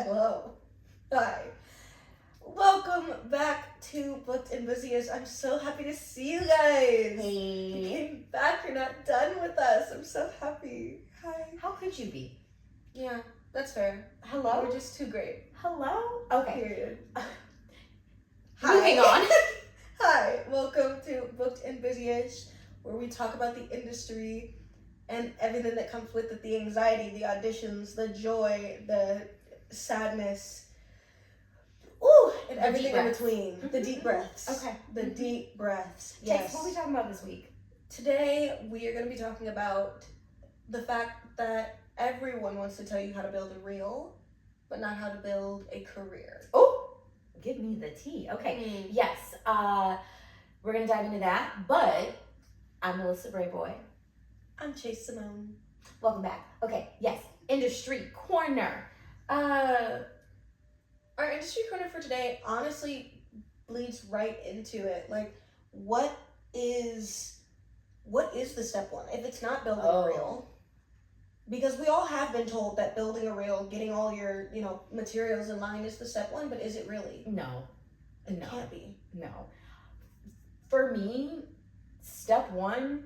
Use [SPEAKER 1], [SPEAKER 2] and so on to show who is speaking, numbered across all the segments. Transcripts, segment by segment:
[SPEAKER 1] Hello. Hi. Welcome back to Booked and Busiest. I'm so happy to see you guys.
[SPEAKER 2] Hey.
[SPEAKER 1] You came back. You're not done with us. I'm so happy. Hi.
[SPEAKER 2] How could you be?
[SPEAKER 1] Yeah, that's fair.
[SPEAKER 2] Hello?
[SPEAKER 1] We're just too great.
[SPEAKER 2] Hello? Okay.
[SPEAKER 1] Period.
[SPEAKER 2] Moving on.
[SPEAKER 1] Hi. Welcome to Booked and Busiest, where we talk about the industry and everything that comes with it, the anxiety, the auditions, the joy, the sadness, and
[SPEAKER 2] The
[SPEAKER 1] everything
[SPEAKER 2] deep
[SPEAKER 1] in
[SPEAKER 2] breaths.
[SPEAKER 1] between. The deep breaths.
[SPEAKER 2] Okay.
[SPEAKER 1] The deep breaths.
[SPEAKER 2] Yes.
[SPEAKER 1] Yes.
[SPEAKER 2] What are we talking about this week?
[SPEAKER 1] Today, we are going to be talking about the fact that everyone wants to tell you how to build a reel, but not how to build a career.
[SPEAKER 2] Oh, give me the tea. Okay. Yes. We're going to dive into that, but I'm Melissa Brayboy.
[SPEAKER 1] I'm Chase Simone.
[SPEAKER 2] Welcome back. Okay. Yes. Industry Corner.
[SPEAKER 1] Our industry corner for today honestly bleeds right into it. Like, what is the step one? If it's not building a reel, because we all have been told that building a reel, getting all your, materials in line is the step one, but is it really?
[SPEAKER 2] No.
[SPEAKER 1] It can't be.
[SPEAKER 2] No. For me, step one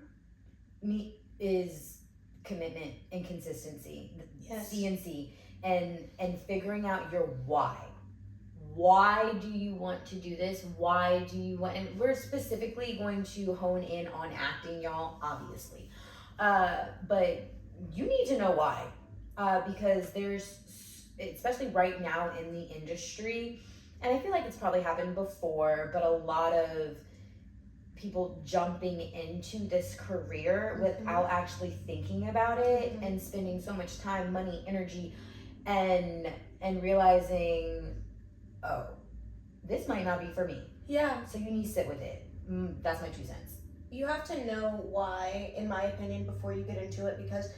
[SPEAKER 2] is commitment and consistency.
[SPEAKER 1] Yes.
[SPEAKER 2] CNC and figuring out your why. Why do you want to do this? Why do you want, and we're specifically going to hone in on acting, y'all, obviously. But you need to know why. Because there's, especially right now in the industry, and I feel like it's probably happened before, but a lot of people jumping into this career without actually thinking about it and spending so much time, money, energy, and realizing, oh, this might not be for me.
[SPEAKER 1] Yeah.
[SPEAKER 2] So you need to sit with it. That's my 2 cents.
[SPEAKER 1] You have to know why, in my opinion, before you get into it, because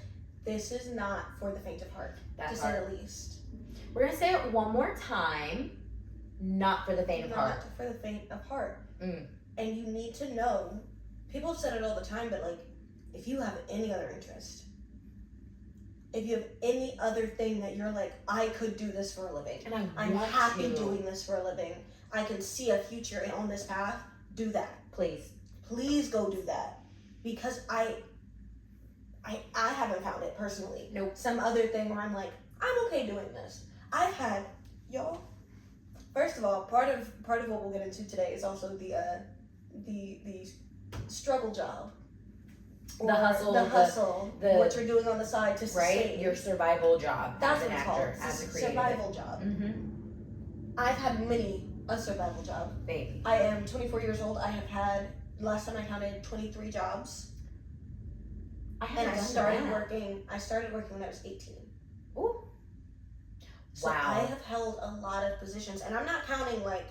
[SPEAKER 1] this is not for the faint of heart, to say the least.
[SPEAKER 2] We're going to say it one more time. Not for the faint of heart.
[SPEAKER 1] Not for the faint of heart.
[SPEAKER 2] Mm.
[SPEAKER 1] And you need to know, people have said it all the time, but like, if you have any other interest, if you have any other thing that you're like, I could do this for a living,
[SPEAKER 2] and
[SPEAKER 1] I'm happy doing this for a living, I can see a future on this path, do that. Please go do that. Because I haven't found it personally.
[SPEAKER 2] Nope.
[SPEAKER 1] Some other thing where I'm like, I'm okay doing this. I've had, y'all, first of all, part of what we'll get into today is also the struggle job.
[SPEAKER 2] The hustle,
[SPEAKER 1] what you're doing on the side to sustain.
[SPEAKER 2] Right, your survival job.
[SPEAKER 1] That's
[SPEAKER 2] as an
[SPEAKER 1] what it's
[SPEAKER 2] actor,
[SPEAKER 1] called.
[SPEAKER 2] as a creative.
[SPEAKER 1] Survival job. I've had a survival job.
[SPEAKER 2] Baby.
[SPEAKER 1] I am 24 years old. I have had, last time I counted, 23 jobs. I started working when I was 18.
[SPEAKER 2] Ooh.
[SPEAKER 1] So
[SPEAKER 2] Wow.
[SPEAKER 1] I have held a lot of positions, and I'm not counting like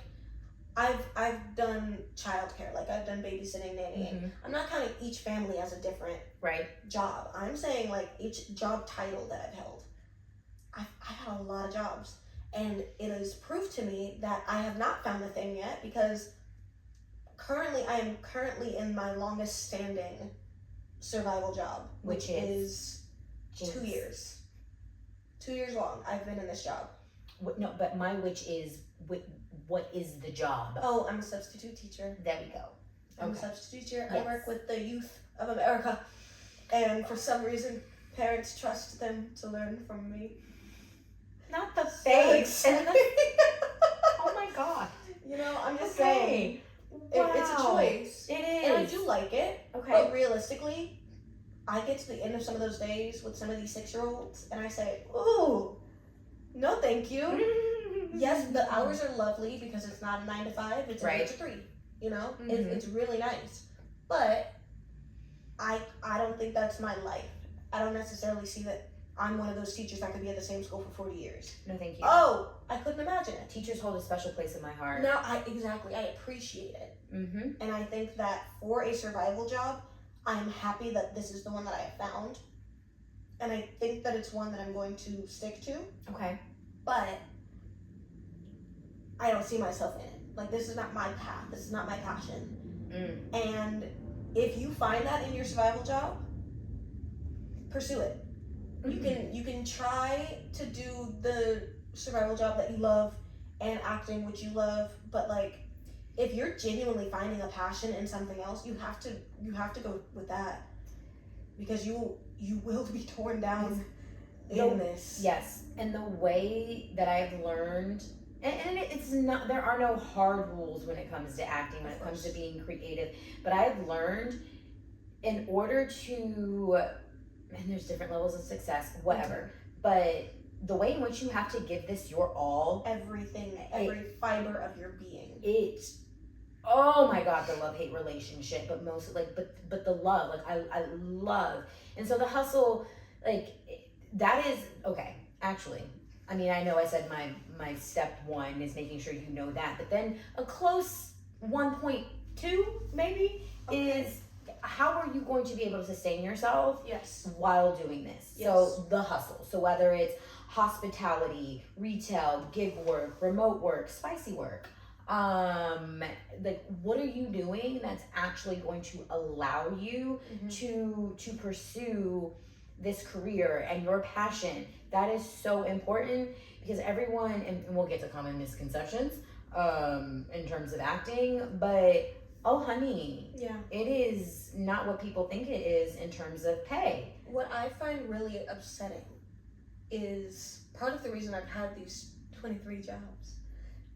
[SPEAKER 1] I've done childcare, like I've done babysitting, nannying. I'm not counting each family as a different job. I'm saying like each job title that I've held. I've had a lot of jobs, and it is proof to me that I have not found the thing yet, because I am currently in my longest standing survival job, which is 2 years. 2 years long I've been in this job.
[SPEAKER 2] No, but my which is, what is the job?
[SPEAKER 1] Oh, I'm a substitute teacher.
[SPEAKER 2] There we go.
[SPEAKER 1] I'm a substitute teacher.
[SPEAKER 2] Yes.
[SPEAKER 1] I work with the youth of America, and for some reason, parents trust them to learn from me.
[SPEAKER 2] Not the face. Oh my god.
[SPEAKER 1] I'm just saying.
[SPEAKER 2] Wow.
[SPEAKER 1] It's a choice.
[SPEAKER 2] It is.
[SPEAKER 1] And I do like it.
[SPEAKER 2] Okay.
[SPEAKER 1] But realistically, I get to the end of some of those days with some of these 6-year-olds, and I say, ooh, no thank you. Yes, the hours are lovely because it's not a 9 to 5, it's a 8 to 3. It's really nice. But I don't think that's my life. I don't necessarily see that I'm one of those teachers that could be at the same school for 40 years.
[SPEAKER 2] No, thank you.
[SPEAKER 1] Oh, I couldn't imagine it.
[SPEAKER 2] Teachers hold a special place in my heart.
[SPEAKER 1] No, I appreciate it. And I think that for a survival job, I'm happy that this is the one that I have found. And I think that it's one that I'm going to stick to.
[SPEAKER 2] Okay.
[SPEAKER 1] But I don't see myself in it. Like, this is not my path. This is not my passion. And if you find that in your survival job, pursue it. You can try to do the survival job that you love and acting, which you love, but like if you're genuinely finding a passion in something else, you have to go with that, because you will be torn down in this.
[SPEAKER 2] Yes, and the way that I've learned, and it's not, there are no hard rules when it comes to acting, when it comes to being creative, but I've learned in order to, and there's different levels of success, whatever, but the way in which you have to give this your all,
[SPEAKER 1] everything, every fiber of your being.
[SPEAKER 2] It's, oh my God, the love-hate relationship, but most like, but the love, like I love, and so the hustle, like that is okay. Actually, I mean, I know I said my step one is making sure you know that, but then a close 1.2 maybe is how are you going to be able to sustain yourself while doing this? So the hustle. So whether it's hospitality, retail, gig work, remote work, spicy work, like what are you doing that's actually going to allow you to pursue this career and your passion? That is so important, because everyone, and we'll get to common misconceptions in terms of acting, but oh honey, it is not what people think it is in terms of pay.
[SPEAKER 1] What I find really upsetting is part of the reason I've had these 23 jobs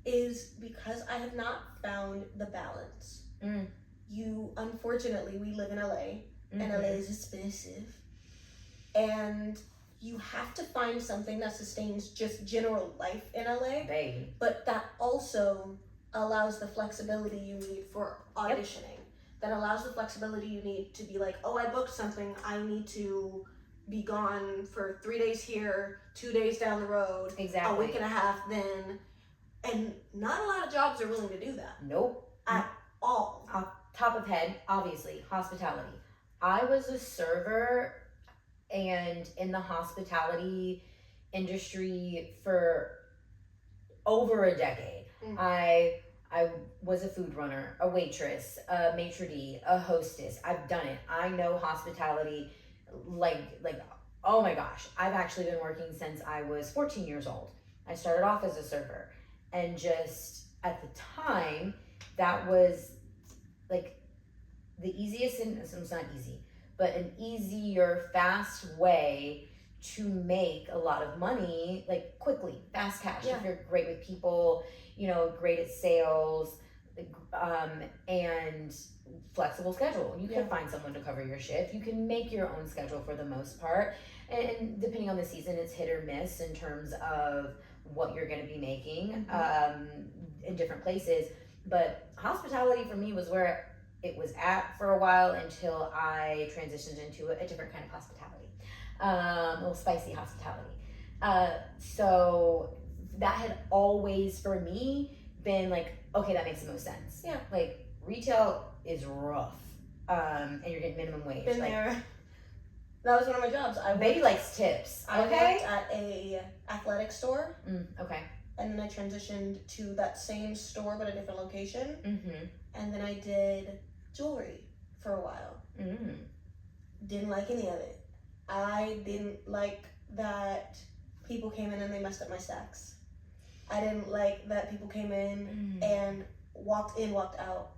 [SPEAKER 1] is because I have not found the balance. Unfortunately, we live in LA, and LA is expensive, and you have to find something that sustains just general life in LA, but that also allows the flexibility you need for auditioning, that allows the flexibility you need to be like, oh, I booked something, I need to be gone for 3 days here, 2 days down the road, a week and a half then, and not a lot of jobs are willing to do that.
[SPEAKER 2] Nope.
[SPEAKER 1] At all.
[SPEAKER 2] Top of head, obviously, hospitality. I was a server, and in the hospitality industry for over a decade. I was a food runner, a waitress, a maitre d', a hostess. I've done it. I know hospitality like oh my gosh. I've actually been working since I was 14 years old. I started off as a server, and just at the time that was like the easiest, and it's not easy, but an easier, fast way to make a lot of money, like quickly, fast cash. If you're great with people, great at sales, and flexible schedule. You can find someone to cover your shift. You can make your own schedule for the most part. And depending on the season, it's hit or miss in terms of what you're going to be making in different places. But hospitality for me was where it was at for a while until I transitioned into a different kind of hospitality, a little spicy hospitality. So that had always, for me, been like, okay, that makes the most sense. Like retail is rough, and you're getting minimum wage.
[SPEAKER 1] Been there. That was one of my jobs.
[SPEAKER 2] Baby likes tips.
[SPEAKER 1] I worked at a athletic store.
[SPEAKER 2] Okay.
[SPEAKER 1] And then I transitioned to that same store but a different location. And then I did jewelry for a while. Didn't like any of it. I didn't like that people came in and they messed up my stacks. I didn't like that people came in and walked in, walked out.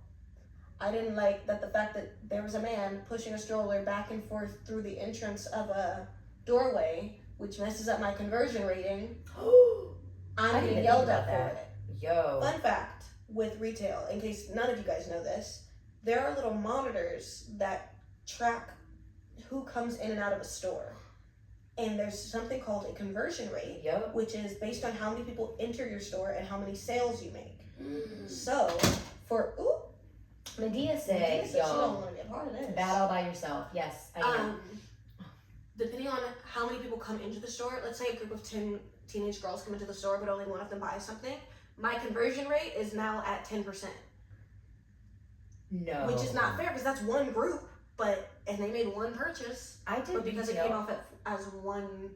[SPEAKER 1] I didn't like that the fact that there was a man pushing a stroller back and forth through the entrance of a doorway, which messes up my conversion rating. I'm getting yelled at for it. Fun fact with retail, in case none of you guys know this, there are little monitors that track who comes in and out of a store. And there's something called a conversion rate, which is based on how many people enter your store and how many sales you make. So, for,
[SPEAKER 2] Medea said,
[SPEAKER 1] y'all, she don't want to be a part of this.
[SPEAKER 2] Bad all by yourself. Yes, I am.
[SPEAKER 1] Depending on how many people come into the store, let's say a group of 10 teenage girls come into the store, but only one of them buys something, my conversion rate is now at 10%.
[SPEAKER 2] No.
[SPEAKER 1] Which is not fair, because that's one group, and they made one purchase. But because it came off as one,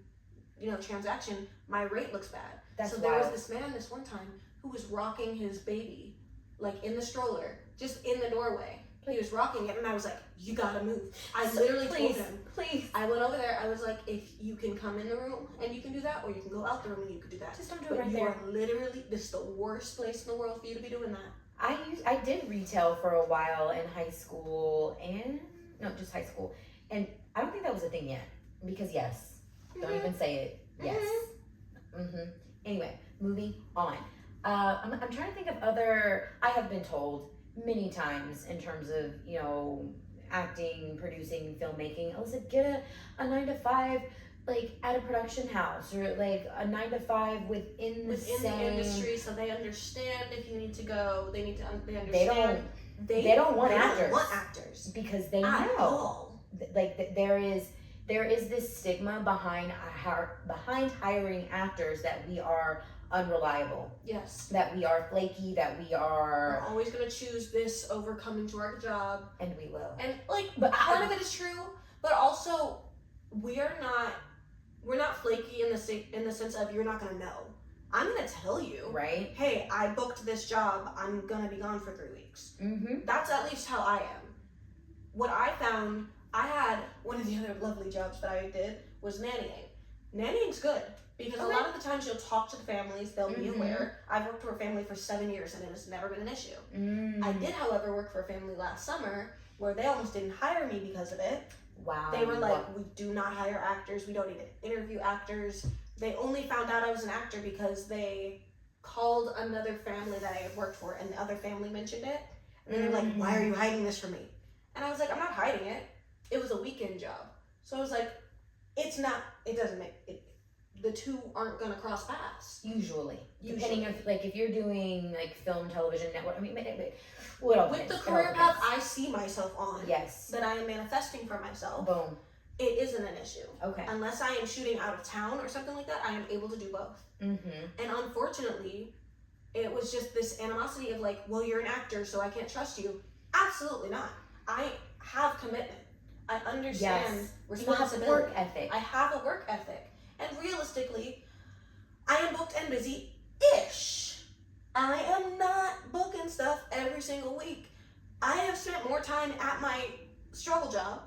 [SPEAKER 1] transaction, my rate looks bad. So there was this man this one time who was rocking his baby, like in the stroller, just in the doorway. he was rocking it, and I was like, you gotta move. I literally told him.
[SPEAKER 2] Please.
[SPEAKER 1] I went over there, I was like, if you can come in the room and you can do that, or you can go out the room and you can do that.
[SPEAKER 2] Just don't do it right there.
[SPEAKER 1] You are literally, this is the worst place in the world for you to be doing that.
[SPEAKER 2] I did retail for a while in high school, just high school. And I don't think that was a thing yet. Because yes, don't even say it. Yes. Anyway, moving on. I'm trying to think of other, I have been told many times in terms of, acting, producing, filmmaking, Alyssa, get a 9-to-5 like at a production house, or like a 9-to-5 within the
[SPEAKER 1] industry, so they understand if you need to go. They understand.
[SPEAKER 2] They don't want actors.
[SPEAKER 1] Don't want actors
[SPEAKER 2] because they
[SPEAKER 1] at
[SPEAKER 2] know.
[SPEAKER 1] All.
[SPEAKER 2] Like there is this stigma behind hiring actors that we are unreliable.
[SPEAKER 1] Yes.
[SPEAKER 2] That we are flaky. That we're
[SPEAKER 1] always gonna choose this over coming to our job,
[SPEAKER 2] and we will.
[SPEAKER 1] And but part of it is true, but also we're not flaky in the sense of you're not gonna know. I'm gonna tell you,
[SPEAKER 2] right?
[SPEAKER 1] Hey, I booked this job. I'm gonna be gone for 3 weeks. That's at least how I am. What I found, I had one of the other lovely jobs that I did was nannying. Nannying's good because a lot of the times you'll talk to the families. They'll be aware. I've worked for a family for 7 years and it has never been an issue. I did, however, work for a family last summer where they almost didn't hire me because of it.
[SPEAKER 2] Wow.
[SPEAKER 1] They were like, we do not hire actors. We don't even interview actors. They only found out I was an actor because they called another family that I had worked for, and the other family mentioned it. And they're like, why are you hiding this from me? And I was like, I'm not hiding it. It was a weekend job. So I was like, it doesn't make it. The two aren't gonna cross paths.
[SPEAKER 2] Usually. Depending on, like, if you're doing like film, television, network, what else?
[SPEAKER 1] With the career path I see myself on,
[SPEAKER 2] yes,
[SPEAKER 1] that I am manifesting for myself,
[SPEAKER 2] boom,
[SPEAKER 1] it isn't an issue.
[SPEAKER 2] Okay.
[SPEAKER 1] Unless I am shooting out of town or something like that, I am able to do both. And unfortunately, it was just this animosity of like, well, you're an actor, so I can't trust you. Absolutely not. I have commitment. I understand responsibility.
[SPEAKER 2] You have work ethic.
[SPEAKER 1] I have a work ethic. And realistically, I am booked and busy-ish. I am not booking stuff every single week. I have spent more time at my struggle job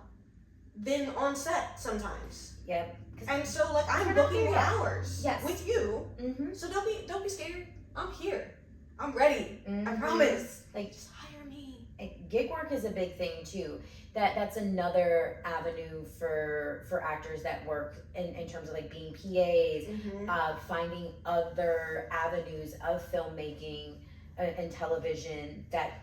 [SPEAKER 1] than on set sometimes.
[SPEAKER 2] Yep.
[SPEAKER 1] And so like I'm booking more hours with you. So don't be scared. I'm here. I'm ready. I promise.
[SPEAKER 2] Like,
[SPEAKER 1] just hire me.
[SPEAKER 2] Gig work is a big thing too. That's another avenue for actors that work in terms of like being PAs, finding other avenues of filmmaking and televim that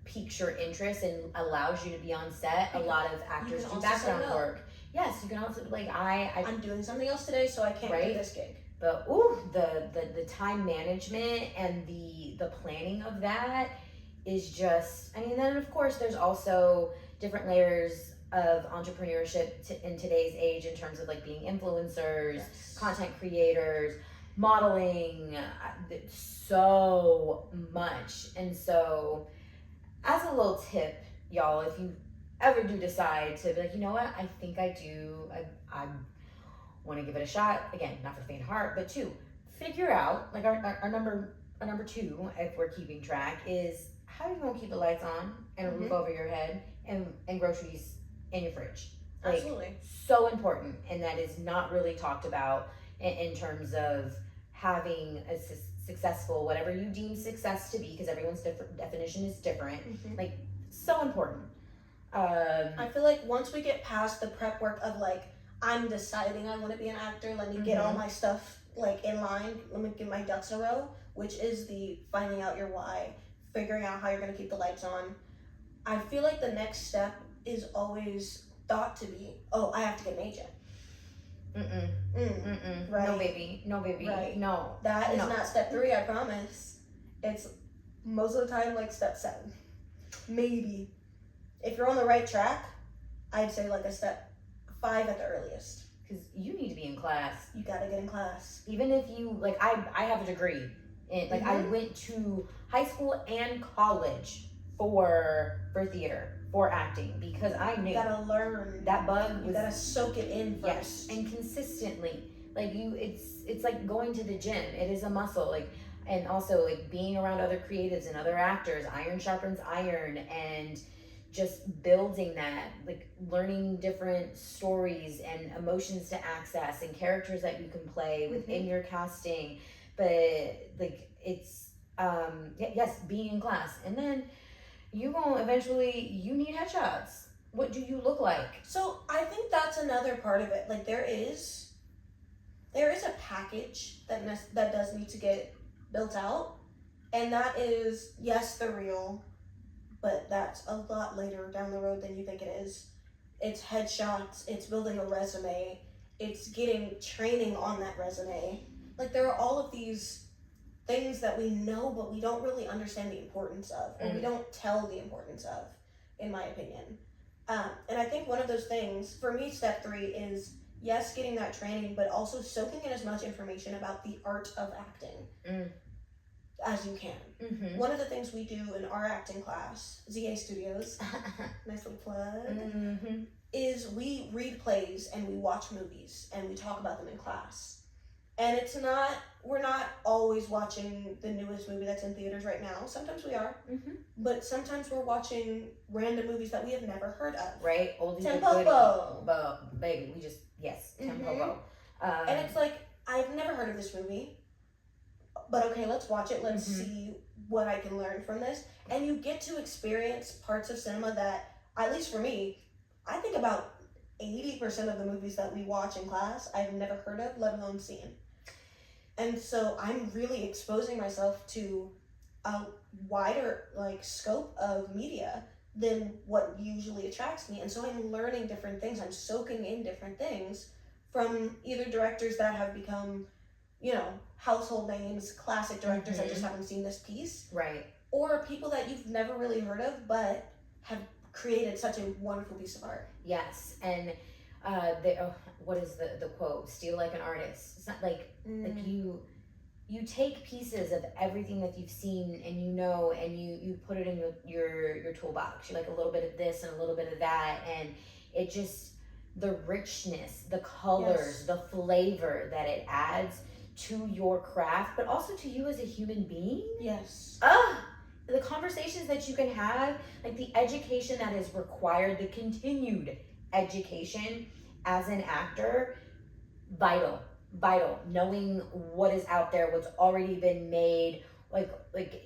[SPEAKER 2] piques your interest and allows you to be on set. A lot of actors do background work. Yes, you can also like I'm
[SPEAKER 1] doing something else today, so I can't do this gig.
[SPEAKER 2] But the time management and the planning of that is just, then of course there's also different layers of entrepreneurship in today's age in terms of like being influencers, content creators, modeling, so much. And so as a little tip, y'all, if you ever do decide to be like, you know what, I think I want to give it a shot, again, not for the faint of heart, but two, figure out, like our number two, if we're keeping track, is how you gonna keep the lights on and a roof over your head and groceries in your fridge. Like, absolutely. So important, and that is not really talked about in terms of having a successful, whatever you deem success to be, because everyone's definition is different. Like, so important.
[SPEAKER 1] I feel like once we get past the prep work of like, I'm deciding I want to be an actor, let me get all my stuff like in line, let me get my ducks in a row, which is the finding out your why, figuring out how you're going to keep the lights on. I feel like the next step is always thought to be, oh, I have to get an agent. Right.
[SPEAKER 2] No baby, right. No.
[SPEAKER 1] That is not step 3, I promise. It's most of the time like step 7. Maybe. If you're on the right track, I'd say like a step 5 at the earliest.
[SPEAKER 2] Because you need to be in class.
[SPEAKER 1] You gotta get in class.
[SPEAKER 2] Even if you, like, I have a degree. And like, I went to high school and college for theater, for acting, because I knew.
[SPEAKER 1] You gotta learn.
[SPEAKER 2] That bug
[SPEAKER 1] you gotta soak it in first.
[SPEAKER 2] Yes, and consistently. Like, it's like going to the gym. It is a muscle. Like, and also like being around other creatives and other actors. Iron sharpens iron, and just building that, like learning different stories and emotions to access and characters that you can play within your casting. But like it's yes, being in class, and then you gonna eventually you need headshots. What do you look like?
[SPEAKER 1] So I think that's another part of it. Like there is a package that does need to get built out, and that is, yes, the reel, but that's a lot later down the road than you think it is. It's headshots, it's building a resume, it's getting training on that resume. Like there are all of these things that we know but we don't really understand the importance of, or we don't tell the importance of, in my opinion. And I think one of those things, for me, step 3 is, yes, getting that training, but also soaking in as much information about the art of acting as you can. One of the things we do in our acting class, ZA Studios, nice little plug, is we read plays and we watch movies and we talk about them in class. And we're not always watching the newest movie that's in theaters right now. Sometimes we are, but sometimes we're watching random movies that we have never heard of.
[SPEAKER 2] Right? Oldie
[SPEAKER 1] Tempo.
[SPEAKER 2] Baby, we just, yes, Tempo.
[SPEAKER 1] And it's like, I've never heard of this movie, but okay, let's watch it. Let's see what I can learn from this. And you get to experience parts of cinema that, at least for me, I think about 80% of the movies that we watch in class I've never heard of, let alone seen. And so I'm really exposing myself to a wider scope of media than what usually attracts me. And so I'm learning different things. I'm soaking in different things from either directors that have become, household names, classic directors that just haven't seen this piece.
[SPEAKER 2] Right.
[SPEAKER 1] Or people that you've never really heard of but have created such a wonderful piece of art.
[SPEAKER 2] Yes. And what is the quote? Steal like an artist. It's not like you take pieces of everything that you've seen and and you put it in your toolbox. You like a little bit of this and a little bit of that, and it just, the richness, the colors, the flavor that it adds to your craft, but also to you as a human being.
[SPEAKER 1] Yes.
[SPEAKER 2] The conversations that you can have, like the education that is required, the continued education as an actor, vital. Knowing what is out there, what's already been made,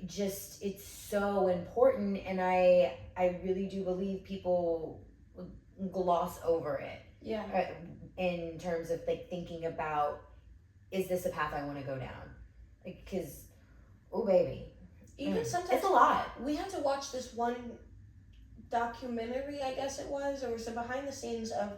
[SPEAKER 2] just, it's so important. And I really do believe people gloss over it.
[SPEAKER 1] Yeah.
[SPEAKER 2] In terms of thinking about, is this a path I want to go down? Because, oh baby.
[SPEAKER 1] Even sometimes
[SPEAKER 2] it's a lot.
[SPEAKER 1] We had to watch this one documentary, I guess it was, or some behind the scenes of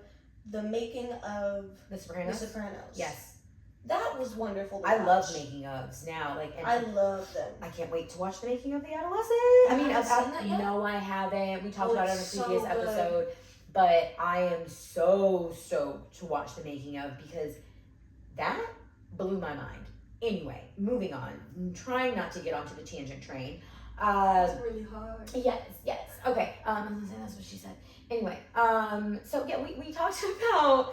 [SPEAKER 1] the making of
[SPEAKER 2] The Sopranos. Yes.
[SPEAKER 1] That was wonderful.
[SPEAKER 2] I love making ofs now. And
[SPEAKER 1] I love them.
[SPEAKER 2] I can't wait to watch the making of The Adolescent. I haven't. We talked about it on a previous episode, but I am so stoked to watch the making of, because that blew my mind. Anyway, moving on. I'm trying not to get onto the tangent train.
[SPEAKER 1] It's really hard.
[SPEAKER 2] Yes. Okay. That's what she said. Anyway, so yeah, we talked about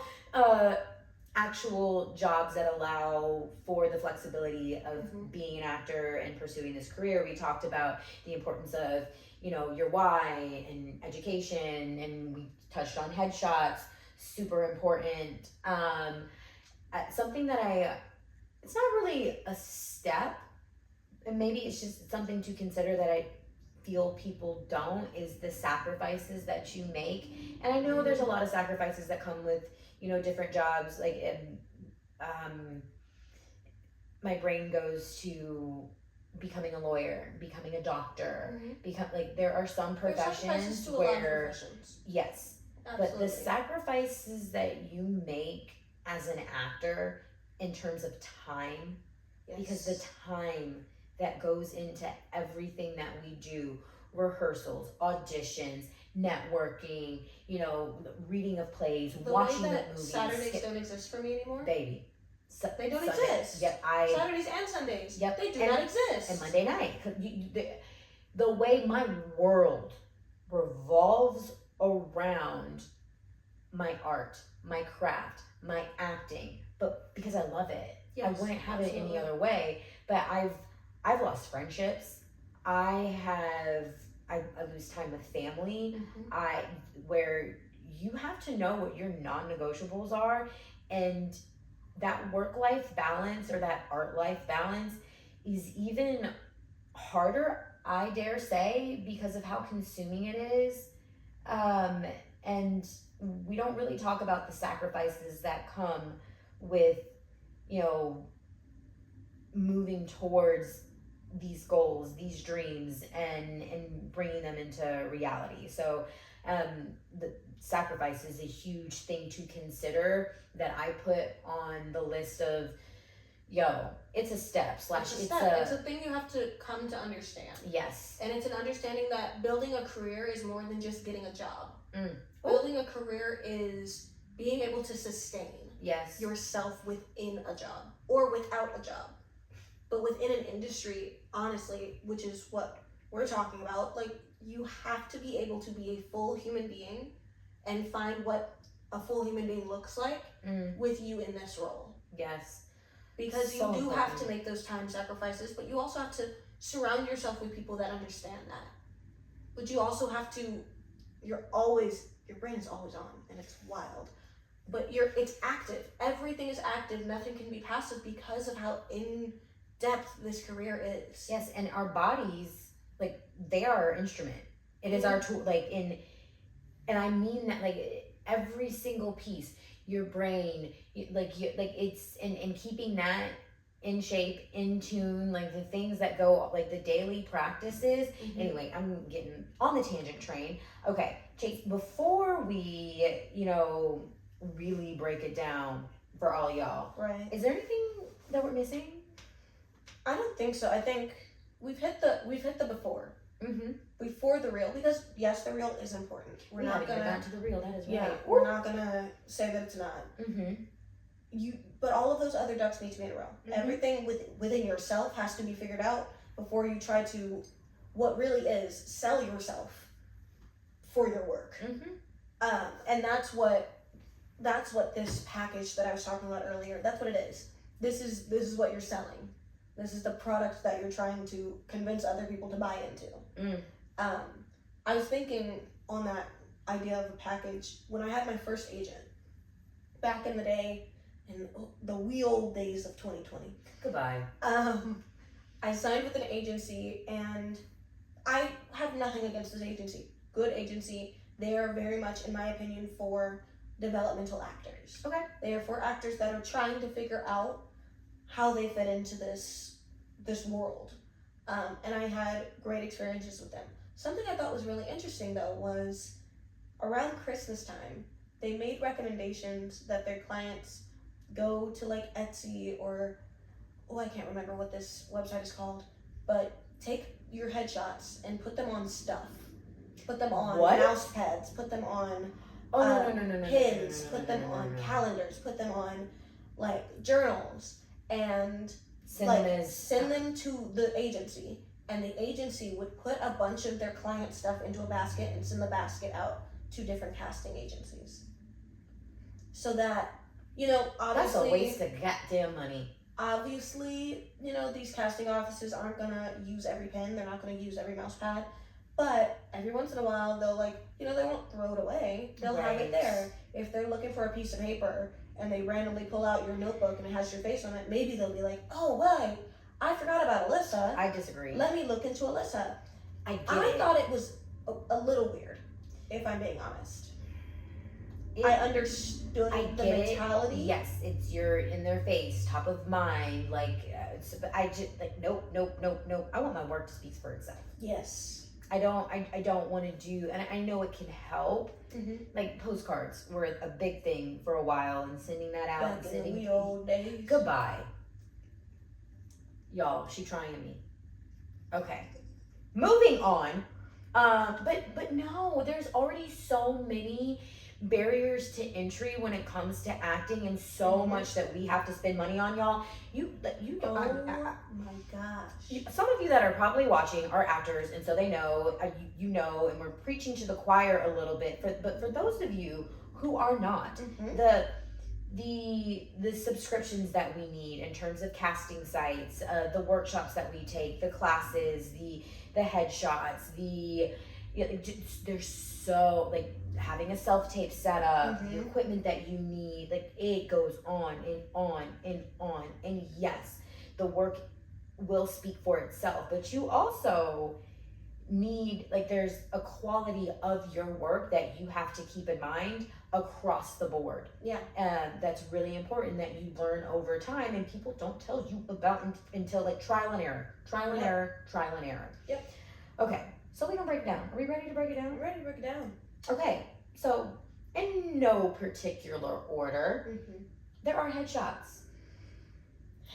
[SPEAKER 2] actual jobs that allow for the flexibility of being an actor and pursuing this career. We talked about the importance of, your why and education, and we touched on headshots, super important. Something that it's not really a step, and maybe it's just something to consider that I feel people don't, is the sacrifices that you make. And I know there's a lot of sacrifices that come with, different jobs. My brain goes to becoming a lawyer, becoming a doctor, there are some professions where, yes, absolutely. But the sacrifices that you make as an actor in terms of time, because the time that goes into everything that we do, rehearsals, auditions, networking, reading of plays, watching the movies.
[SPEAKER 1] Saturdays don't exist for me anymore.
[SPEAKER 2] Baby.
[SPEAKER 1] They don't
[SPEAKER 2] Sunday,
[SPEAKER 1] exist.
[SPEAKER 2] Yep,
[SPEAKER 1] Saturdays and Sundays.
[SPEAKER 2] Yep,
[SPEAKER 1] they do not exist.
[SPEAKER 2] And Monday night. The way my world revolves around my art, my craft, my acting, but because I love it. Yes, I wouldn't have it any other way. But I've lost friendships. I have I lose time with family. Where you have to know what your non-negotiables are, and that work-life balance or that art-life balance is even harder, I dare say, because of how consuming it is. And we don't really talk about the sacrifices that come with, you know, moving towards these goals, these dreams, and bringing them into reality. So the sacrifice is a huge thing to consider that I put on the list of, it's a step /
[SPEAKER 1] it's a thing you have to come to understand.
[SPEAKER 2] Yes.
[SPEAKER 1] And it's an understanding that building a career is more than just getting a job. Building a career is being able to sustain yourself within a job or without a job. But within an industry, honestly, which is what we're talking about, like, you have to be able to be a full human being and find what a full human being looks like with you in this role.
[SPEAKER 2] Yes.
[SPEAKER 1] Because you do have to make those time sacrifices, but you also have to surround yourself with people that understand that. But you also have to, your brain is always on, and it's wild. But it's active. Everything is active. Nothing can be passive because of how in-depth this career is.
[SPEAKER 2] Yes, and our bodies, like, they are our instrument. It is our tool, like, and I mean that, like, every single piece, your brain, it's, and keeping that in shape, in tune, like the things that go, like the daily practices. Anyway, I'm getting on the tangent train. Okay, Chase, before we, really break it down for all y'all,
[SPEAKER 1] right?
[SPEAKER 2] Is there anything that we're missing?
[SPEAKER 1] I don't think so. I think we've hit the before. Before the real, because yes, the real is important.
[SPEAKER 2] We're not gonna get to the real. That is right.
[SPEAKER 1] Yeah, we're not gonna say that it's not. But all of those other ducks need to be in a row. Everything within yourself has to be figured out before you try to, what really is, sell yourself for your work. And that's what this package that I was talking about earlier, that's what it is. This is what you're selling. This is the product that you're trying to convince other people to buy into. I was thinking on that idea of a package when I had my first agent back in the day, in the wee old days of 2020.
[SPEAKER 2] Goodbye.
[SPEAKER 1] I signed with an agency, and I have nothing against this agency. Good agency. They are very much, in my opinion, for developmental actors.
[SPEAKER 2] Okay.
[SPEAKER 1] They are for actors that are trying to figure out how they fit into this world. And I had great experiences with them. Something I thought was really interesting, though, was around Christmas time, they made recommendations that their clients go to, like, Etsy or, I can't remember what this website is called, but take your headshots and put them on stuff. Put them on mouse pads, put them on pins, put them on calendars, put them on, like, journals, and send them to the agency, and the agency would put a bunch of their client stuff into a basket and send the basket out to different casting agencies. So that, obviously...
[SPEAKER 2] That's a waste of goddamn money.
[SPEAKER 1] Obviously, these casting offices aren't going to use every pen, they're not going to use every mouse pad, but every once in a while, they'll, they won't throw it away. They'll have it there. If they're looking for a piece of paper, and they randomly pull out your notebook and it has your face on it, maybe they'll be like, oh, right, I forgot about Alyssa.
[SPEAKER 2] I disagree.
[SPEAKER 1] Let me look into Alyssa. I
[SPEAKER 2] thought
[SPEAKER 1] thought it was a little weird, if I'm being honest. I understood the mentality.
[SPEAKER 2] Yes, it's you're in their face, top of mind, but I just, nope. I want my work to speak for itself.
[SPEAKER 1] Yes.
[SPEAKER 2] I don't want to do, and I know it can help. Like postcards were a big thing for a while, and sending that out.
[SPEAKER 1] Back in the wee old days.
[SPEAKER 2] Goodbye. Y'all, she trying me. Okay. Moving on. But no, there's already so many barriers to entry when it comes to acting, and so much that we have to spend money on, y'all.
[SPEAKER 1] My gosh.
[SPEAKER 2] Some of you that are probably watching are actors, and so they know, and we're preaching to the choir a little bit. But for those of you who are not, the subscriptions that we need in terms of casting sites, the workshops that we take, the classes, the headshots, there's so, like, having a self-tape setup, the equipment that you need, like, it goes on and on and on. And yes, the work will speak for itself, but you also need, like, there's a quality of your work that you have to keep in mind across the board.
[SPEAKER 1] Yeah.
[SPEAKER 2] That's really important, that you learn over time, and people don't tell you about until, like, trial and error.
[SPEAKER 1] Yep.
[SPEAKER 2] Okay, so we're gonna break it down. Are we ready to break it down?
[SPEAKER 1] I'm ready to break it down.
[SPEAKER 2] Okay, so in no particular order, there are headshots.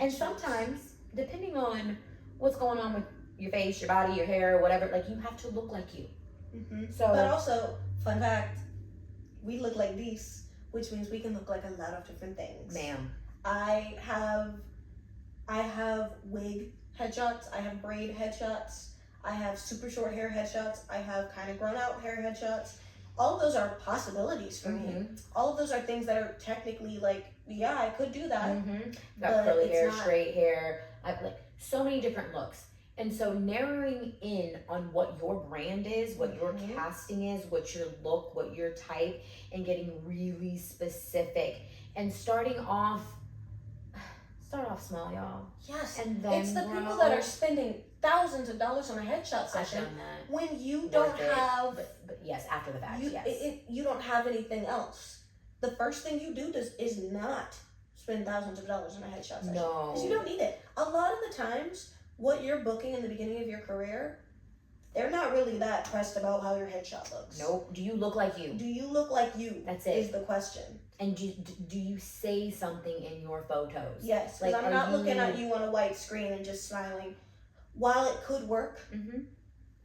[SPEAKER 2] And sometimes, depending on what's going on with your face, your body, your hair, whatever, like, you have to look like you. So,
[SPEAKER 1] but also, fun fact, we look like these, which means we can look like a lot of different things.
[SPEAKER 2] Ma'am.
[SPEAKER 1] I have wig headshots, I have braid headshots, I have super short hair headshots, I have kind of grown out hair headshots. All of those are possibilities for me. All of those are things that are technically, like, yeah, I could do that.
[SPEAKER 2] Got curly hair, straight hair, I've, like, so many different looks. And so narrowing in on what your brand is, what your casting is, what your look, what your type, and getting really specific. And start off small, y'all.
[SPEAKER 1] Yes.
[SPEAKER 2] And then
[SPEAKER 1] it's the people that are spending thousands of dollars on a headshot session.
[SPEAKER 2] I've done that.
[SPEAKER 1] When you don't have,
[SPEAKER 2] but yes, after the fact,
[SPEAKER 1] you don't have anything else. The first thing you do is not spend thousands of dollars on a headshot session.
[SPEAKER 2] No.
[SPEAKER 1] Because you don't need it. A lot of the times, what you're booking in the beginning of your career, they're not really that pressed about how your headshot looks.
[SPEAKER 2] Nope. Do you look like you?
[SPEAKER 1] Do you look like you?
[SPEAKER 2] That's it.
[SPEAKER 1] Is the question.
[SPEAKER 2] And do you say something in your photos?
[SPEAKER 1] Yes, because I'm not looking at you on a white screen and just smiling. While it could work,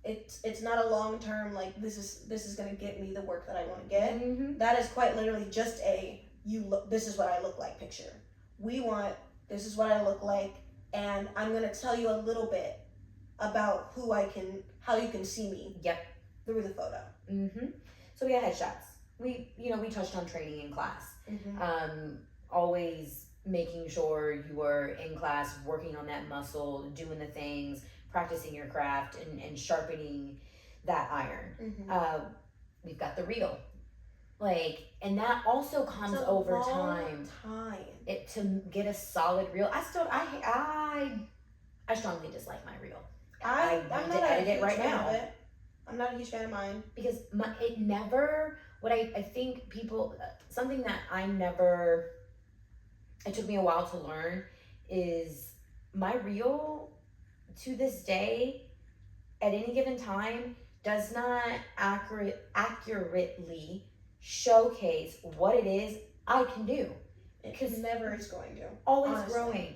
[SPEAKER 1] it's not a long term, like, this is gonna get me the work that I want to get. That is quite literally just this is what I look like picture. We want, this is what I look like, and I'm gonna tell you a little bit about how you can see me.
[SPEAKER 2] Yep.
[SPEAKER 1] Through the photo.
[SPEAKER 2] So we got headshots. We touched on training in class. Always making sure you are in class, working on that muscle, doing the things, practicing your craft, and sharpening that iron. We've got the reel. Like, and that also comes over time. To get a solid reel. I strongly dislike my reel.
[SPEAKER 1] I'm
[SPEAKER 2] need
[SPEAKER 1] not
[SPEAKER 2] to edit it right
[SPEAKER 1] fan
[SPEAKER 2] now.
[SPEAKER 1] of it. I'm not a huge fan of mine.
[SPEAKER 2] Because I think people, something that it took me a while to learn, is my reel to this day, at any given time, does not accurately showcase what it is I can do.
[SPEAKER 1] Because never is going to.
[SPEAKER 2] Always
[SPEAKER 1] honestly.
[SPEAKER 2] Growing.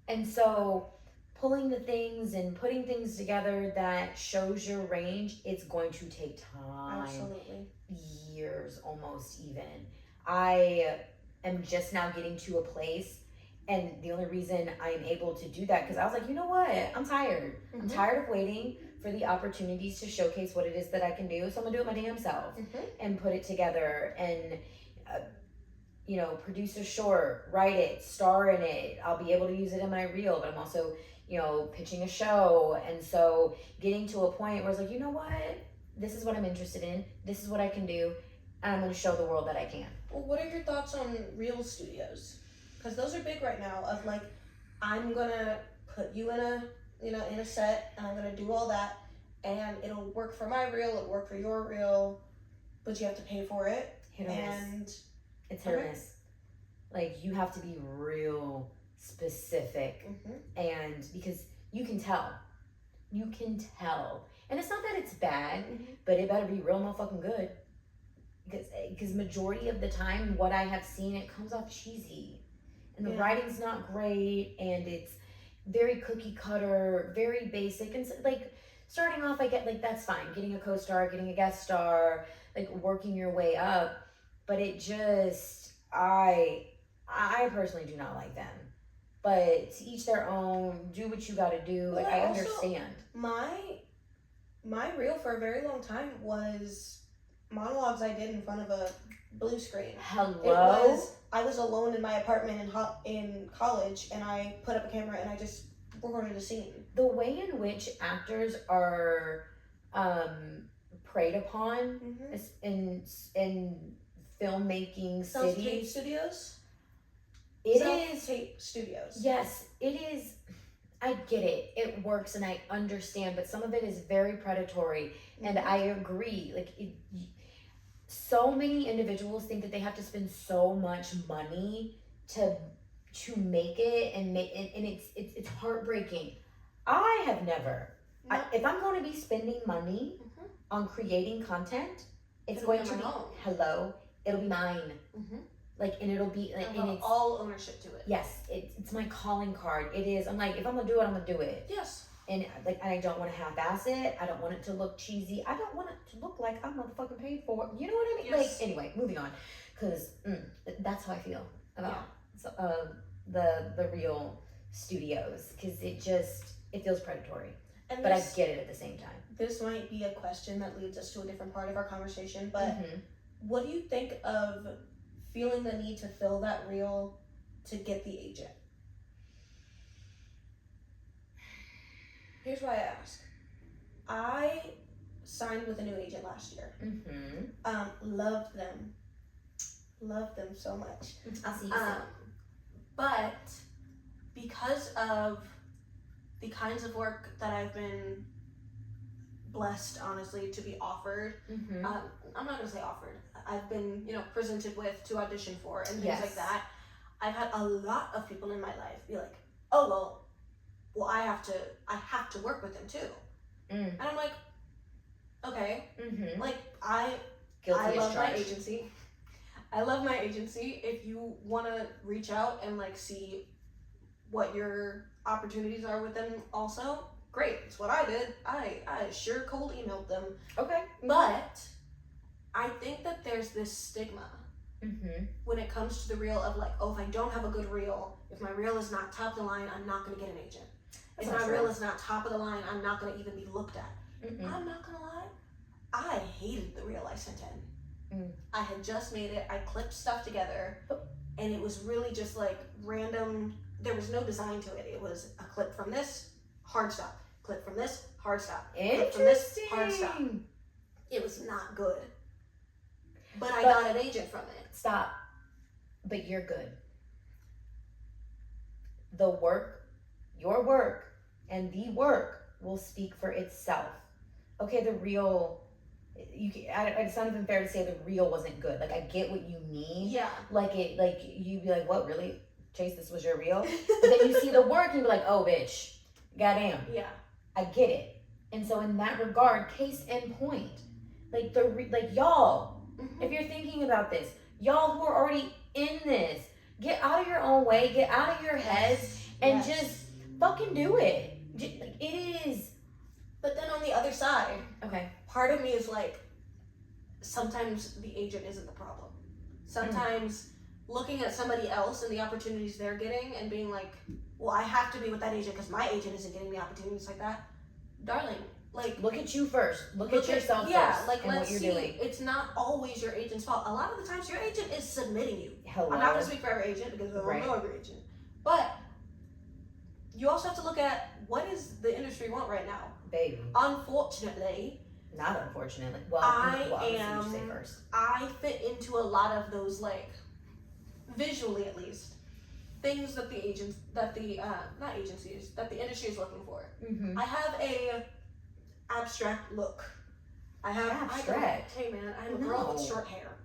[SPEAKER 2] And so pulling the things and putting things together that shows your range, it's going to take time.
[SPEAKER 1] Absolutely.
[SPEAKER 2] Years, almost even. I am just now getting to a place, and the only reason I'm able to do that, because I was like, you know what? I'm tired. I'm tired of waiting for the opportunities to showcase what it is that I can do. So I'm gonna do it my damn self and put it together and produce a short, write it, star in it. I'll be able to use it in my reel, but I'm also, pitching a show. And so getting to a point where it's like, you know what? This is what I'm interested in. This is what I can do. And I'm going to show the world that I can.
[SPEAKER 1] Well, what are your thoughts on reel studios? Because those are big right now, of like, I'm going to put you in a set, and I'm going to do all that, and it'll work for my reel, it'll work for your reel, but you have to pay for it.
[SPEAKER 2] Hit or miss. It's hit or miss. Like, you have to be real specific, and because you can tell. And it's not that it's bad, but it better be real motherfucking good. Because majority of the time, what I have seen, it comes off cheesy. And the writing's not great, and it's very cookie cutter, very basic. And so, like, starting off, I get, like, that's fine. Getting a co-star, getting a guest star, like, working your way up. But it just, I personally do not like them. But to each their own, do what you gotta do. Like, I understand.
[SPEAKER 1] My reel for a very long time was monologues I did in front of a blue screen.
[SPEAKER 2] Hello?
[SPEAKER 1] It was I was alone in my apartment in college, and I put up a camera and I just recorded a scene.
[SPEAKER 2] The way in which actors are preyed upon in filmmaking
[SPEAKER 1] self-tape studios.
[SPEAKER 2] Self-tape
[SPEAKER 1] studios.
[SPEAKER 2] Yes, it is. I get it. It works, and I understand, but some of it is very predatory, and I agree. Like, so many individuals think that they have to spend so much money to make it, and it's heartbreaking. I have never. No. If I'm going to be spending money on creating content, it'll going to be hello. It'll be mine. Like, and it'll be like, and it's
[SPEAKER 1] all ownership to it.
[SPEAKER 2] Yes, it's my calling card. It is. I'm like, if I'm gonna do it, I'm gonna do it.
[SPEAKER 1] Yes.
[SPEAKER 2] And like, I don't want to half-ass it. I don't want it to look cheesy. I don't want it to look like I'm motherfucking paid for it. You know what I mean? Yes. Like, anyway, moving on, because that's how I feel about the real studios, because it feels predatory. And but I get it at the same time.
[SPEAKER 1] This might be a question that leads us to a different part of our conversation, but what do you think of feeling the need to fill that reel to get the agent? Here's why I ask. I signed with a new agent last year. Loved them so much.
[SPEAKER 2] I'll see you soon.
[SPEAKER 1] But because of the kinds of work that I've been blessed, honestly, to be offered, I'm not gonna say offered. I've been, presented with to audition for and things like that. I've had a lot of people in my life be like, "Oh, well, I have to work with them too," and I'm like, okay, like I love my agency. I love my agency. If you want to reach out and like see what your opportunities are with them, also great. It's what I did. I sure cold emailed them.
[SPEAKER 2] Okay,
[SPEAKER 1] but I think that there's this stigma when it comes to the reel of like, oh, if I don't have a good reel, if my reel is not top of the line, I'm not going to get an agent. If my reel is not top of the line, I'm not going to even be looked at. I'm not going to lie. I hated the reel I sent in. I had just made it. I clipped stuff together, and it was really just like random. There was no design to it. It was a clip from this, hard stop. Clip from this, hard stop. Clip from this, hard stop. It was not good. But I got an agent from it.
[SPEAKER 2] Stop. But you're good. The work, your work, and the work will speak for itself. Okay, the reel, it's not even fair to say the reel wasn't good. Like, I get what you mean.
[SPEAKER 1] Yeah.
[SPEAKER 2] Like, you'd be like, what, really? Chase, this was your reel? But then you see the work and you be like, oh, bitch, goddamn.
[SPEAKER 1] Yeah.
[SPEAKER 2] I get it. And so in that regard, case in point, like, y'all, if you're thinking about this, y'all who are already in this, get out of your own way, get out of your heads, and just fucking do it. It is.
[SPEAKER 1] But then on the other side,
[SPEAKER 2] okay,
[SPEAKER 1] part of me is like, sometimes the agent isn't the problem. Sometimes looking at somebody else and the opportunities they're getting and being like, well, I have to be with that agent because my agent isn't getting the opportunities like that. Darling, like,
[SPEAKER 2] look at you first. Look at yourself first.
[SPEAKER 1] Yeah, like,
[SPEAKER 2] and
[SPEAKER 1] let's
[SPEAKER 2] what
[SPEAKER 1] see.
[SPEAKER 2] You're doing.
[SPEAKER 1] It's not always your agent's fault. A lot of the times your agent is submitting you.
[SPEAKER 2] Hello.
[SPEAKER 1] I'm not going to speak for every agent because I don't know every agent. But you also have to look at what is the industry want right now.
[SPEAKER 2] Baby.
[SPEAKER 1] Unfortunately.
[SPEAKER 2] Not unfortunately. Well,
[SPEAKER 1] I
[SPEAKER 2] say first.
[SPEAKER 1] I fit into a lot of those, like, visually at least, things that the agents, that the, not agencies, that the industry is looking for. I have a abstract look. I have,
[SPEAKER 2] abstract?
[SPEAKER 1] Hey man, I'm a girl with short hair,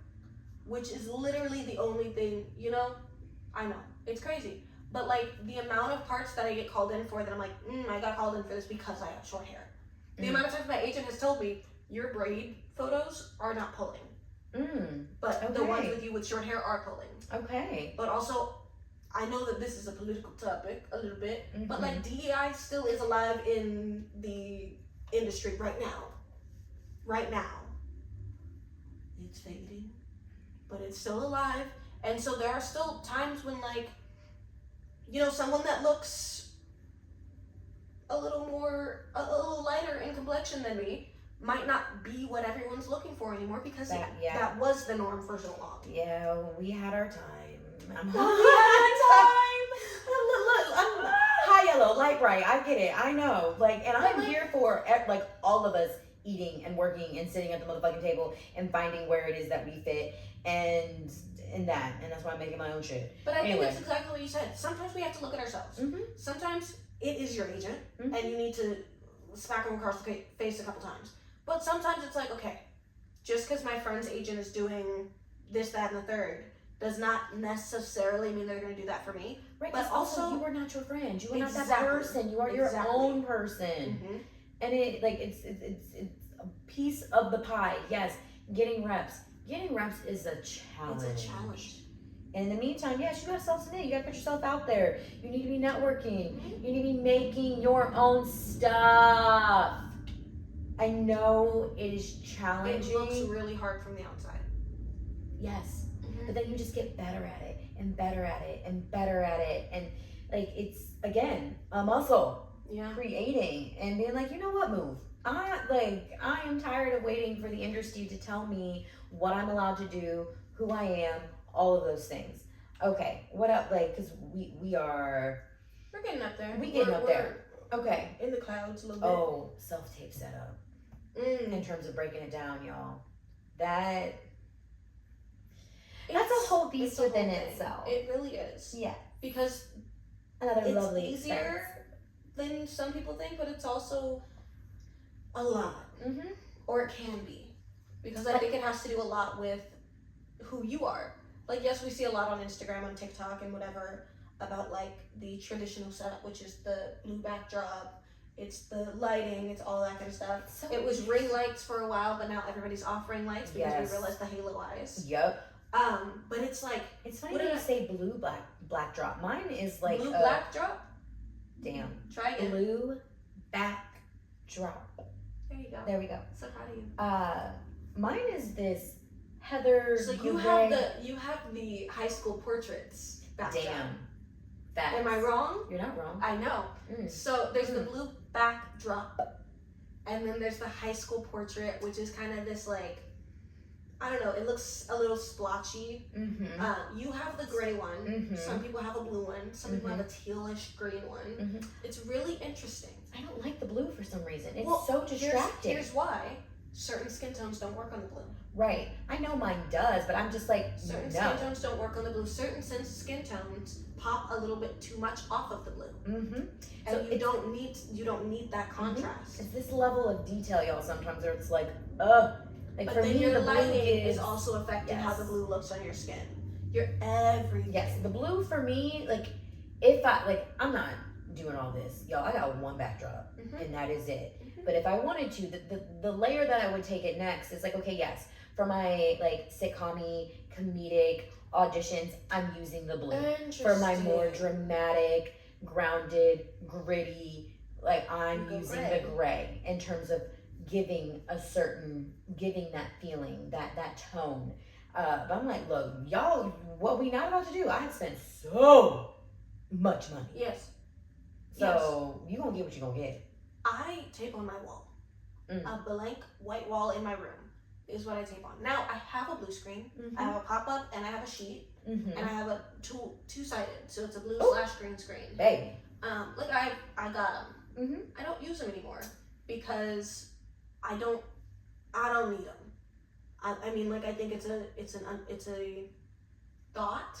[SPEAKER 1] which is literally the only thing, I know, it's crazy. But like, the amount of parts that I get called in for that I'm like, I got called in for this because I have short hair. The amount of times my agent has told me, your braid photos are not pulling. But the ones with you with short hair are pulling.
[SPEAKER 2] Okay.
[SPEAKER 1] But also, I know that this is a political topic a little bit, but like DEI still is alive in the industry right now. Right now. It's fading, but it's still alive. And so there are still times when, like, someone that looks a little lighter in complexion than me might not be what everyone's looking for anymore because that was the norm for so long.
[SPEAKER 2] Yeah, we had our time. I'm time. Look, I'm high yellow, light bright. I get it. I know. Like, and I'm here for like all of us eating and working and sitting at the motherfucking table and finding where it is that we fit and that's why I'm making my own shit.
[SPEAKER 1] But I think that's exactly what you said. Sometimes we have to look at ourselves.
[SPEAKER 2] Mm-hmm.
[SPEAKER 1] Sometimes it is your agent, and you need to smack them across the face a couple times. But sometimes it's like, okay, just because my friend's agent is doing this, that, and the third does not necessarily mean they're going to do that for me.
[SPEAKER 2] Right,
[SPEAKER 1] but
[SPEAKER 2] also you are not your friend. You are not that person. You are your own person. Mm-hmm. And it's a piece of the pie. Yes, getting reps. Getting reps is a challenge.
[SPEAKER 1] It's a challenge.
[SPEAKER 2] And in the meantime, yes, you got to self-submit. You got to put yourself out there. You need to be networking. You need to be making your own stuff. I know it is challenging.
[SPEAKER 1] It looks really hard from the outside.
[SPEAKER 2] Yes. Mm-hmm. But then you just get better at it and better at it and better at it. And like, it's, again, a muscle.
[SPEAKER 1] Yeah.
[SPEAKER 2] Creating and being like, you know what, move. I am tired of waiting for the industry to tell me what I'm allowed to do, who I am, all of those things. Okay, what up? Like, because we're
[SPEAKER 1] getting up there.
[SPEAKER 2] We're getting up there. Okay.
[SPEAKER 1] In the clouds a little bit.
[SPEAKER 2] Oh, self-tape setup. In terms of breaking it down, y'all. That's a whole beast within itself.
[SPEAKER 1] It really is.
[SPEAKER 2] Yeah.
[SPEAKER 1] Because
[SPEAKER 2] another
[SPEAKER 1] it's
[SPEAKER 2] lovely
[SPEAKER 1] easier than some people think, but it's also a lot. Mm-hmm. Or it can be. Because I think it has to do a lot with who you are. Like, yes, we see a lot on Instagram, on TikTok, and whatever about like the traditional setup, which is the blue backdrop, it's the lighting, it's all that kind of stuff. So it was ring lights for a while, but now everybody's offering lights because we realized the halo eyes.
[SPEAKER 2] Yep.
[SPEAKER 1] But it's like,
[SPEAKER 2] it's funny when you say blue black drop. Mine is like
[SPEAKER 1] blue black drop.
[SPEAKER 2] Damn.
[SPEAKER 1] Try again.
[SPEAKER 2] Blue backdrop.
[SPEAKER 1] There you go.
[SPEAKER 2] There we go.
[SPEAKER 1] So proud of you.
[SPEAKER 2] Mine is this heather.
[SPEAKER 1] So you have the high school portraits backdrop.
[SPEAKER 2] Damn. Facts.
[SPEAKER 1] Am I wrong?
[SPEAKER 2] You're not wrong.
[SPEAKER 1] I know. So there's the blue backdrop, and then there's the high school portrait, which is kind of this like, I don't know, it looks a little splotchy. Mm-hmm. You have the gray one. Mm-hmm. Some people have a blue one. Some people have a tealish green one. Mm-hmm. It's really interesting.
[SPEAKER 2] I don't like the blue for some reason. It's so distracting.
[SPEAKER 1] Here's why. Certain skin tones don't work on the blue.
[SPEAKER 2] Right. I know mine does, but I'm just like,
[SPEAKER 1] certain skin tones don't work on the blue. Certain skin tones pop a little bit too much off of the blue. Mm-hmm. And so you don't need that contrast.
[SPEAKER 2] It's this level of detail, y'all, sometimes where it's like, like
[SPEAKER 1] but
[SPEAKER 2] for
[SPEAKER 1] then
[SPEAKER 2] me,
[SPEAKER 1] your
[SPEAKER 2] the
[SPEAKER 1] lighting is also affecting how the blue looks on your skin. Your everything.
[SPEAKER 2] Yes, the blue for me, like, I'm not doing all this, y'all. I got one backdrop, and that is it. But if I wanted to, the layer that I would take it next is like, okay, yes, for my like sitcom-y, comedic auditions, I'm using the blue. For my more dramatic, grounded, gritty, like I'm using the gray in terms of giving that feeling, that tone. But I'm like, look, y'all, what we not about to do, I have spent so much money.
[SPEAKER 1] Yes.
[SPEAKER 2] So you gonna get what you gonna get.
[SPEAKER 1] I tape on my wall. A blank white wall in my room is what I tape on. Now I have a blue screen. I have a pop-up and I have a sheet. And I have a two-sided, so it's a blue / green screen.
[SPEAKER 2] Baby.
[SPEAKER 1] Like I got them. I don't use them anymore because I don't need them. I mean, like, I think it's a thought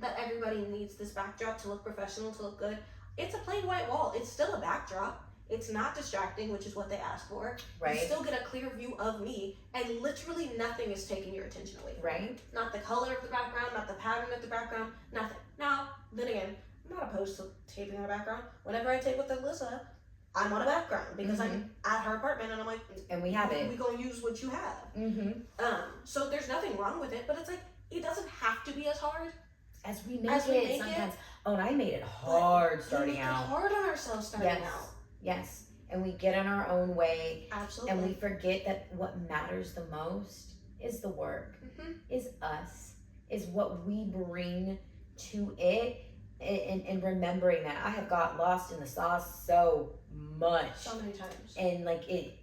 [SPEAKER 1] that everybody needs this backdrop to look professional, to look good. It's a plain white wall. It's still a backdrop. It's not distracting, which is what they asked for. Right. You still get a clear view of me, and literally nothing is taking your attention away from me. Not the color of the background, not the pattern of the background, nothing. Now, then again, I'm not opposed to taping on a background. Whenever I tape with Alyssa, I'm on a background because I'm at her apartment, and I'm like,
[SPEAKER 2] and we have it.
[SPEAKER 1] We gonna use what you have. So there's nothing wrong with it, but it's like, it doesn't have to be as hard
[SPEAKER 2] as we make it sometimes. Oh, and I made it hard starting out.
[SPEAKER 1] We make it hard on ourselves starting out.
[SPEAKER 2] Yes, and we get in our own way.
[SPEAKER 1] Absolutely.
[SPEAKER 2] And we forget that what matters the most is the work, is us, is what we bring to it, and remembering that. I have got lost in the sauce so much.
[SPEAKER 1] So many times.
[SPEAKER 2] And like it,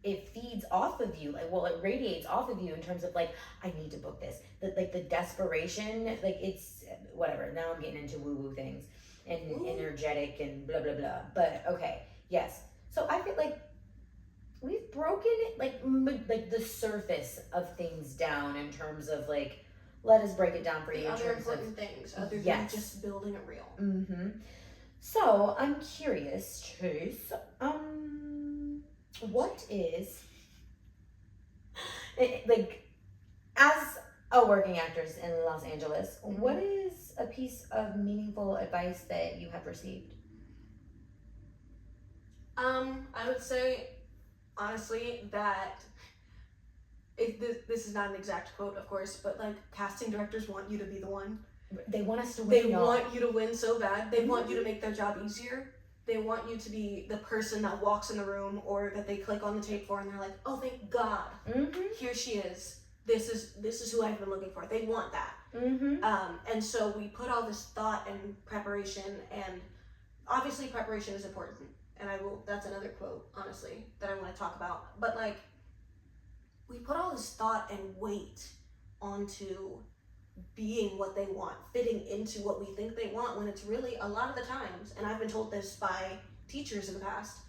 [SPEAKER 2] it feeds off of you, like, well, it radiates off of you in terms of like, I need to book this, the desperation, like, it's whatever. Now I'm getting into woo things and energetic and blah blah blah, but okay, yes. So I feel like we've broken it, like the surface of things down in terms of like, let us break it down for you in
[SPEAKER 1] other
[SPEAKER 2] terms
[SPEAKER 1] important
[SPEAKER 2] of
[SPEAKER 1] things other than just building it real.
[SPEAKER 2] So I'm curious, Chase, what is like, as a working actress in Los Angeles, what is a piece of meaningful advice that you have received?
[SPEAKER 1] I would say, honestly, that this is not an exact quote, of course, but like, casting directors want you to be the one.
[SPEAKER 2] They want us to win.
[SPEAKER 1] They want you to win so bad. They want you to make their job easier. They want you to be the person that walks in the room, or that they click on the tape for, and they're like, oh, thank God, here she is. This is who I've been looking for. They want that. And so we put all this thought and preparation, and obviously preparation is important. And that's another quote, honestly, that I want to talk about. But like, we put all this thought and weight onto being what they want, fitting into what we think they want, when it's really, a lot of the times, and I've been told this by teachers in the past,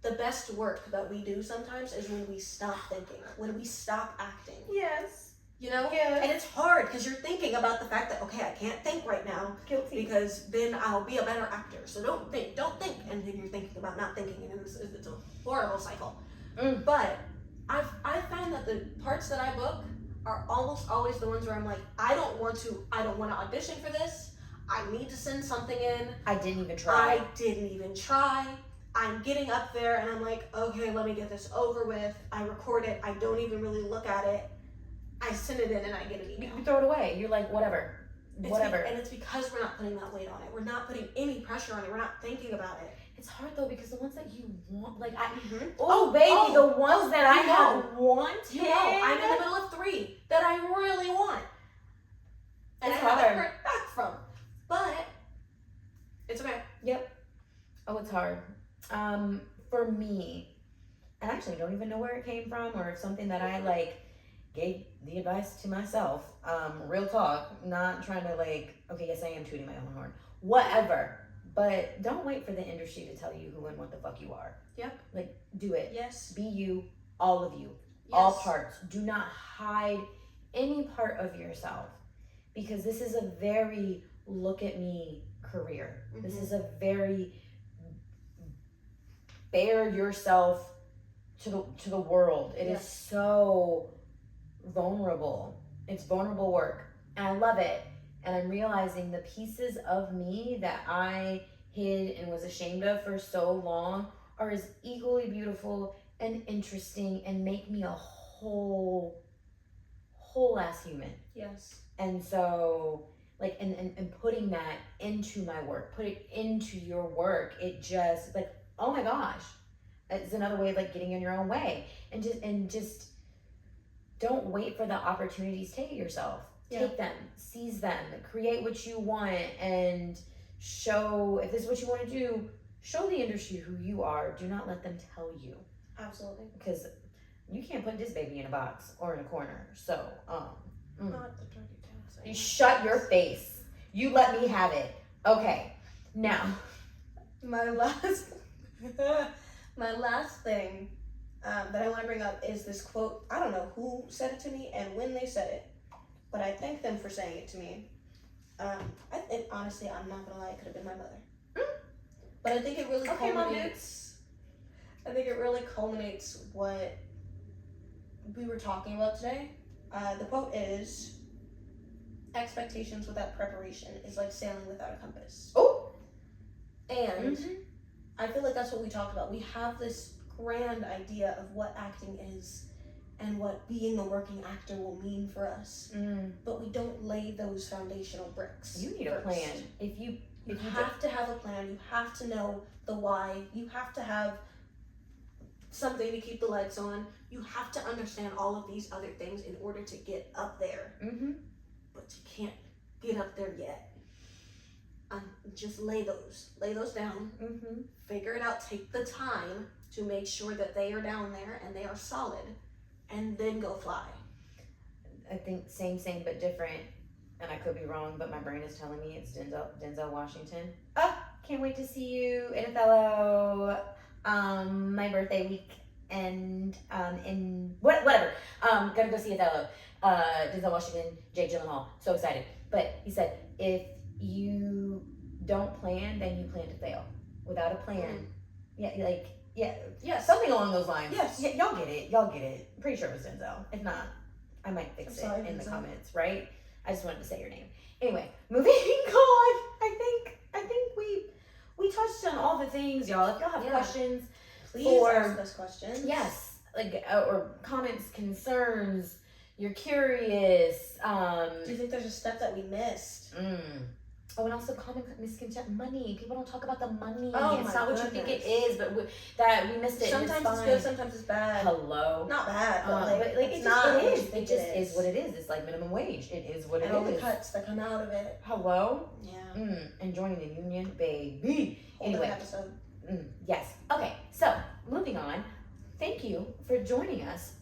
[SPEAKER 1] the best work that we do sometimes is when we stop thinking, when we stop acting.
[SPEAKER 2] Yes.
[SPEAKER 1] You know?
[SPEAKER 2] Yes.
[SPEAKER 1] And it's hard because you're thinking about the fact that, okay, I can't think right now.
[SPEAKER 2] Guilty.
[SPEAKER 1] Because then I'll be a better actor. So don't think. And then you're thinking about not thinking, and it's a horrible cycle. But I found that the parts that I book are almost always the ones where I'm like, I don't want to audition for this. I need to send something in.
[SPEAKER 2] I didn't even try.
[SPEAKER 1] I'm getting up there and I'm like, okay, let me get this over with. I record it. I don't even really look at it. I send it in and I get an email.
[SPEAKER 2] You throw it away. You're like, whatever.
[SPEAKER 1] And it's because we're not putting that weight on it. We're not putting any pressure on it. We're not thinking about it.
[SPEAKER 2] It's hard though, because the ones that you want, like,
[SPEAKER 1] the
[SPEAKER 2] ones that I have wanted.
[SPEAKER 1] You know, I'm in the middle of 3 that I really want. And
[SPEAKER 2] It's
[SPEAKER 1] I haven't
[SPEAKER 2] hard.
[SPEAKER 1] heard back from. But it's okay.
[SPEAKER 2] Yep. Oh, it's hard. For me, and I actually don't even know where it came from, or if something that I like gave the advice to myself. Real talk, not trying to like, okay, yes, I am tooting my own horn. Whatever. But don't wait for the industry to tell you who and what the fuck you are.
[SPEAKER 1] Yep.
[SPEAKER 2] Like, do it.
[SPEAKER 1] Yes.
[SPEAKER 2] Be you, all of you,
[SPEAKER 1] yes.
[SPEAKER 2] all parts. Do not hide any part of yourself, because this is a very look at me career. This is a very bare yourself to the world. It is so vulnerable. It's vulnerable work, and I love it. And I'm realizing the pieces of me that I hid and was ashamed of for so long are as equally beautiful and interesting and make me a whole ass human.
[SPEAKER 1] Yes.
[SPEAKER 2] And so, like, and putting that into my work, put it into your work, it just, like, oh my gosh, it's another way of like getting in your own way. And just don't wait for the opportunities. Take it yourself. Take them, seize them, create what you want, and show, if this is what you want to do, show the industry who you are. Do not let them tell you.
[SPEAKER 1] Absolutely.
[SPEAKER 2] Because you can't put this baby in a box or in a corner. So,
[SPEAKER 1] Not the turkey tail.
[SPEAKER 2] You shut your face. You let me have it. Okay. Now,
[SPEAKER 1] my last thing that I want to bring up is this quote. I don't know who said it to me and when they said it, but I thank them for saying it to me. I think, honestly, I'm not gonna lie, it could have been my mother. But I think it really culminates. I think it really culminates what we were talking about today. The quote is, "Expectations without preparation is like sailing without a compass."
[SPEAKER 2] Oh,
[SPEAKER 1] and I feel like that's what we talked about. We have this grand idea of what acting is and what being a working actor will mean for us, but we don't lay those foundational bricks.
[SPEAKER 2] You need a plan. If you
[SPEAKER 1] have to have a plan. You have to know the why. You have to have something to keep the lights on. You have to understand all of these other things in order to get up there. But you can't get up there yet. just lay those down.
[SPEAKER 2] Mm-hmm.
[SPEAKER 1] Figure it out. Take the time to make sure that they are down there and they are solid, and then go fly.
[SPEAKER 2] I think same but different, and I could be wrong, but my brain is telling me it's Denzel Washington. Oh, can't wait to see you in Othello, my birthday week, and in whatever. Gonna go see Othello. Denzel Washington, Jake Gyllenhaal. So excited. But he said, if you don't plan, then you plan to fail. Without a plan, something along those lines.
[SPEAKER 1] Yes.
[SPEAKER 2] Yeah, y'all get it. I'm pretty sure it was Denzel. If not, I might fix it in the comments, right? I just wanted to say your name. Anyway, moving on. I think we touched on all the things, y'all. If y'all have questions,
[SPEAKER 1] please ask us questions.
[SPEAKER 2] Yes, like or comments, concerns. You're curious.
[SPEAKER 1] Do you think there's a step that we missed?
[SPEAKER 2] Oh, and also common misconception, money. People don't talk about the money.
[SPEAKER 1] Oh,
[SPEAKER 2] it's not what you think it is, but that we missed it.
[SPEAKER 1] Sometimes it's good, sometimes it's bad.
[SPEAKER 2] Hello.
[SPEAKER 1] Not bad, but
[SPEAKER 2] it's not. It is. It just is what it is. It's like minimum wage. It is what it is.
[SPEAKER 1] And all the cuts that come out of it.
[SPEAKER 2] Hello.
[SPEAKER 1] Yeah.
[SPEAKER 2] And joining the union, baby.
[SPEAKER 1] Anyway. Episode.
[SPEAKER 2] Yes. Okay. So moving on. Thank you for joining us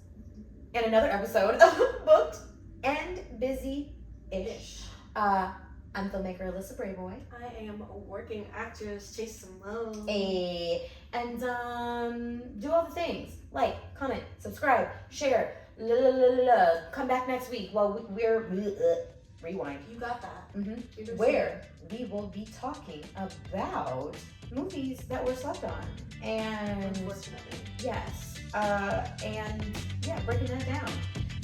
[SPEAKER 2] in another episode of Booked and Busy-ish. I'm filmmaker Alyssa Brayboy.
[SPEAKER 1] I am a working actress, Chase Simone.
[SPEAKER 2] And do all the things. Like, comment, subscribe, share. Come back next week while we're rewind.
[SPEAKER 1] You got that.
[SPEAKER 2] Mm-hmm. Where we will be talking about movies that were slept on. And
[SPEAKER 1] unfortunately.
[SPEAKER 2] Yes. Breaking that down.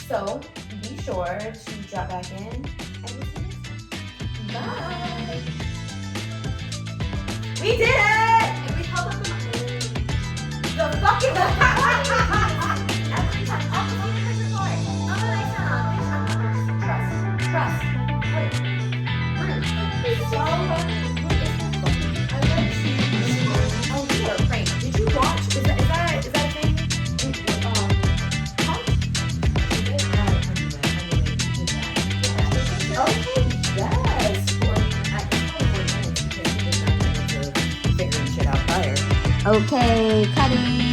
[SPEAKER 2] So be sure to drop back in and we'll see you next time. Bye. We did it!
[SPEAKER 1] And we held up the
[SPEAKER 2] fucking
[SPEAKER 1] every time.
[SPEAKER 2] Trust. Wait. Oh, we are praying. Did you watch? Is that a thing? Okay, yes. Okay, cutting.